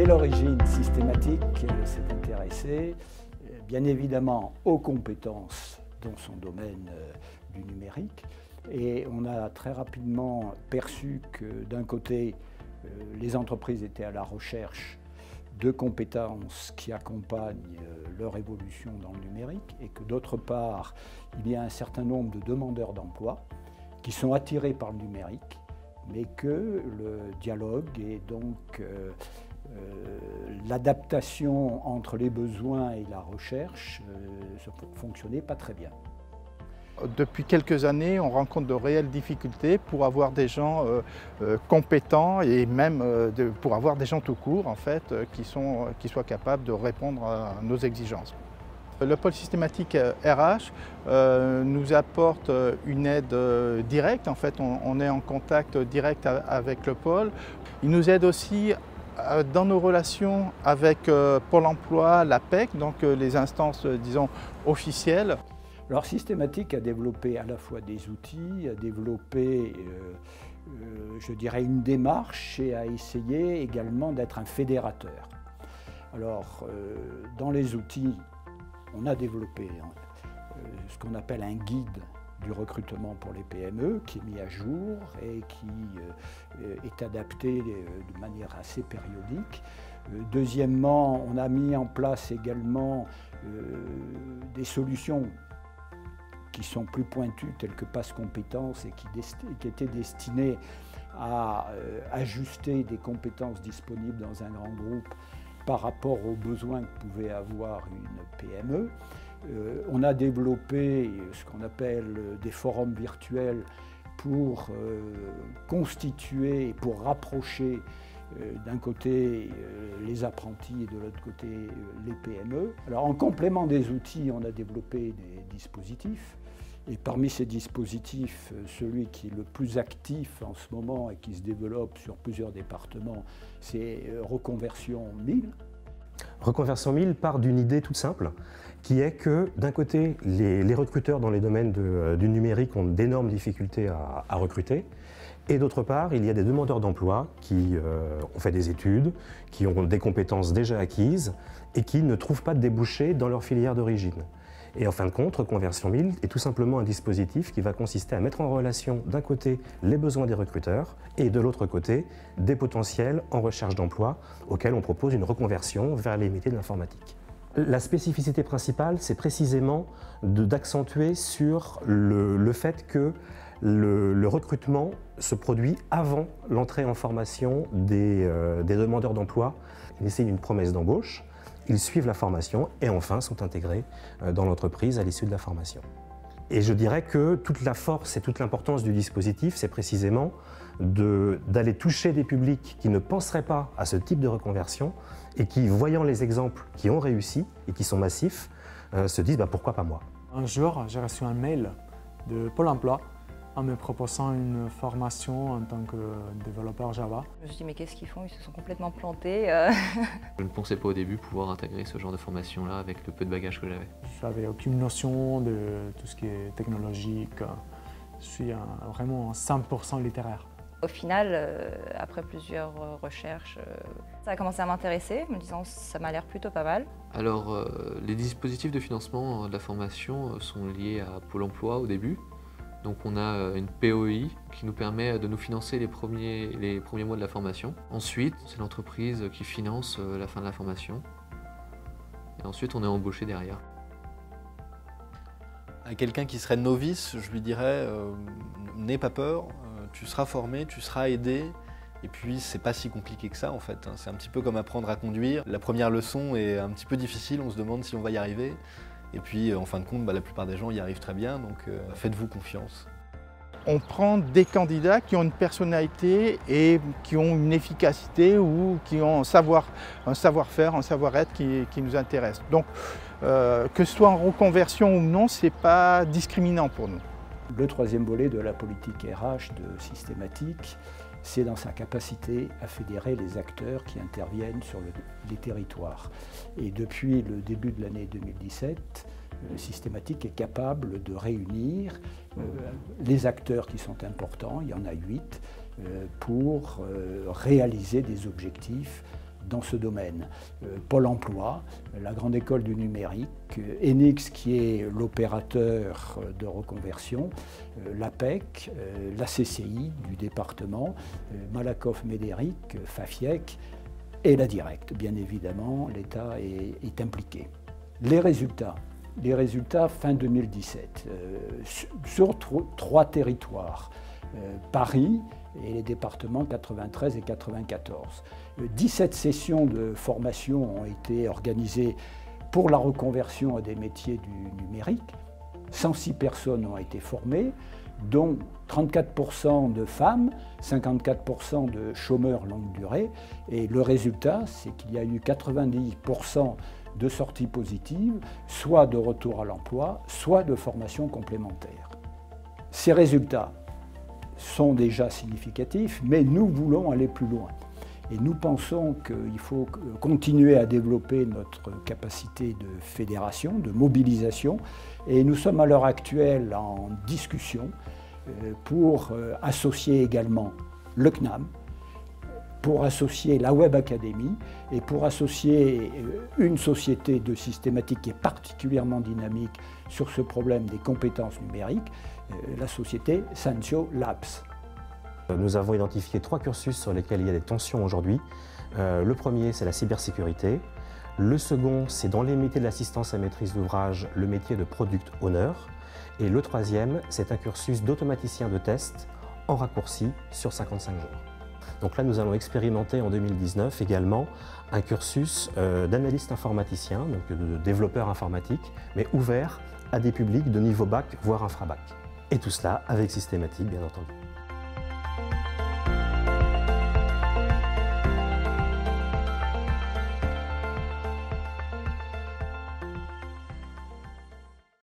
l'origine, Systématique s'est intéressé bien évidemment aux compétences dans son domaine du numérique, et on a très rapidement perçu que d'un côté, les entreprises étaient à la recherche de compétences qui accompagnent leur évolution dans le numérique, et que d'autre part, il y a un certain nombre de demandeurs d'emploi qui sont attirés par le numérique, mais que le dialogue et donc l'adaptation entre les besoins et la recherche ne fonctionnait pas très bien. Depuis quelques années, on rencontre de réelles difficultés pour avoir des gens compétents et même pour avoir des gens tout court en fait, qui soient capables de répondre à nos exigences. Le pôle systématique RH nous apporte une aide directe. En fait, on est en contact direct avec le pôle. Il nous aide aussi dans nos relations avec Pôle emploi, l'APEC, donc les instances, disons, officielles. Alors Systématique a développé à la fois des outils, a développé, je dirais, une démarche et a essayé également d'être un fédérateur. Alors, dans les outils, on a développé ce qu'on appelle un guide du recrutement pour les PME qui est mis à jour et qui est adapté de manière assez périodique. Deuxièmement, on a mis en place également des solutions qui sont plus pointues, telles que Passe Compétences, et qui étaient destinées à ajuster des compétences disponibles dans un grand groupe par rapport aux besoins que pouvait avoir une PME. On a développé ce qu'on appelle des forums virtuels pour constituer, pour rapprocher d'un côté les apprentis et de l'autre côté les PME. Alors en complément des outils, on a développé des dispositifs. Et parmi ces dispositifs, celui qui est le plus actif en ce moment et qui se développe sur plusieurs départements, c'est Reconversion 1000. Reconversion 1000 part d'une idée toute simple, qui est que d'un côté, les recruteurs dans les domaines du numérique ont d'énormes difficultés à recruter, et d'autre part, il y a des demandeurs d'emploi qui ont fait des études, qui ont des compétences déjà acquises et qui ne trouvent pas de débouchés dans leur filière d'origine. Et en fin de compte, Reconversion 1000 est tout simplement un dispositif qui va consister à mettre en relation d'un côté les besoins des recruteurs et de l'autre côté des potentiels en recherche d'emploi auxquels on propose une reconversion vers les métiers de l'informatique. La spécificité principale, c'est précisément d'accentuer sur le fait que le recrutement se produit avant l'entrée en formation des demandeurs d'emploi. Ils signent une promesse d'embauche. Ils suivent la formation et enfin sont intégrés dans l'entreprise à l'issue de la formation. Et je dirais que toute la force et toute l'importance du dispositif, c'est précisément d'aller toucher des publics qui ne penseraient pas à ce type de reconversion et qui, voyant les exemples qui ont réussi et qui sont massifs, se disent pourquoi pas moi. Un jour, j'ai reçu un mail de Pôle emploi en me proposant une formation en tant que développeur Java. Je me suis dit mais qu'est-ce qu'ils font? Ils se sont complètement plantés. Je ne pensais pas au début pouvoir intégrer ce genre de formation-là avec le peu de bagages que j'avais. Je n'avais aucune notion de tout ce qui est technologique. Je suis vraiment 100% littéraire. Au final, après plusieurs recherches, ça a commencé à m'intéresser, me disant ça m'a l'air plutôt pas mal. Alors, les dispositifs de financement de la formation sont liés à Pôle emploi au début. Donc on a une POI qui nous permet de nous financer les premiers mois de la formation. Ensuite, c'est l'entreprise qui finance la fin de la formation. Et ensuite, on est embauché derrière. À quelqu'un qui serait novice, je lui dirais n'aie pas peur, tu seras formé, tu seras aidé. Et puis, c'est pas si compliqué que ça en fait. C'est un petit peu comme apprendre à conduire. La première leçon est un petit peu difficile, on se demande si on va y arriver. Et puis, en fin de compte, la plupart des gens y arrivent très bien, donc faites-vous confiance. On prend des candidats qui ont une personnalité et qui ont une efficacité ou qui ont un savoir-faire, un savoir-être qui nous intéresse. Donc, que ce soit en reconversion ou non, ce n'est pas discriminant pour nous. Le troisième volet de la politique RH de Systématique, c'est dans sa capacité à fédérer les acteurs qui interviennent sur les territoires. Et depuis le début de l'année 2017, Systématique est capable de réunir les acteurs qui sont importants, il y en a 8, pour réaliser des objectifs dans ce domaine. Pôle emploi, la Grande École du numérique, Enix qui est l'opérateur de reconversion, l'APEC, la CCI du département, Malakoff Médéric, Fafiec et la Directe. Bien évidemment, l'État est impliqué. Les résultats fin 2017, sur 3 territoires, Paris et les départements 93 et 94. 17 sessions de formation ont été organisées pour la reconversion à des métiers du numérique. 106 personnes ont été formées, dont 34% de femmes, 54% de chômeurs longue durée. Et le résultat, c'est qu'il y a eu 90% de sorties positives, soit de retour à l'emploi, soit de formation complémentaire. Ces résultats sont déjà significatifs, mais nous voulons aller plus loin. Et nous pensons qu'il faut continuer à développer notre capacité de fédération, de mobilisation. Et nous sommes à l'heure actuelle en discussion pour associer également le CNAM, pour associer la Web Academy et pour associer une société de systématique qui est particulièrement dynamique sur ce problème des compétences numériques, la société Sensio Labs. Nous avons identifié 3 cursus sur lesquels il y a des tensions aujourd'hui. Le premier, c'est la cybersécurité. Le second, c'est dans les métiers de l'assistance à maîtrise d'ouvrage, le métier de Product Owner. Et le troisième, c'est un cursus d'automaticien de test en raccourci sur 55 jours. Donc là, nous allons expérimenter en 2019 également un cursus d'analyste informaticien, donc de développeur informatique, mais ouvert à des publics de niveau bac, voire infrabac. Et tout cela avec systématique, bien entendu.